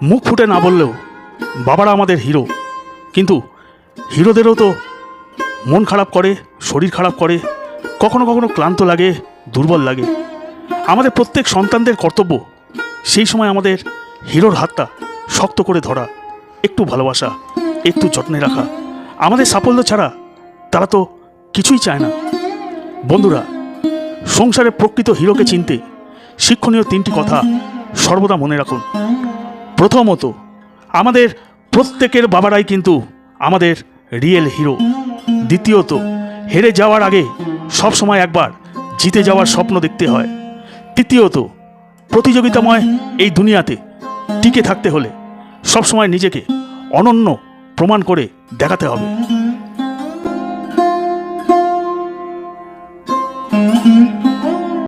মুখ ফুটে না বললেও বাবারা আমাদের হিরো। কিন্তু হিরোদেরও তো মন খারাপ করে, শরীর খারাপ করে, কখনো কখনো ক্লান্ত লাগে, দুর্বল লাগে। আমাদের প্রত্যেক সন্তানদের কর্তব্য সেই সময় আমাদের হিরোর হাতটা শক্ত করে ধরা, একটু ভালোবাসা, একটু যত্নে রাখা। আমাদের সাফল্য ছাড়া তারা তো কিছুই চায় না। বন্ধুরা, সংসারে প্রকৃত হিরোকে চিনতে শিক্ষণীয় 3টি কথা সর্বদা মনে রাখুন। প্রথমত, আমাদের প্রত্যেকের বাবারাই কিন্তু আমাদের রিয়েল হিরো। দ্বিতীয়ত, হেরে যাওয়ার আগে সবসময় একবার জিতে যাওয়ার স্বপ্ন দেখতে হয়। তৃতীয়ত, প্রতিযোগিতাময় এই দুনিয়াতে টিকে থাকতে হলে সবসময় নিজেকে অনন্য প্রমাণ করে দেখাতে হবে।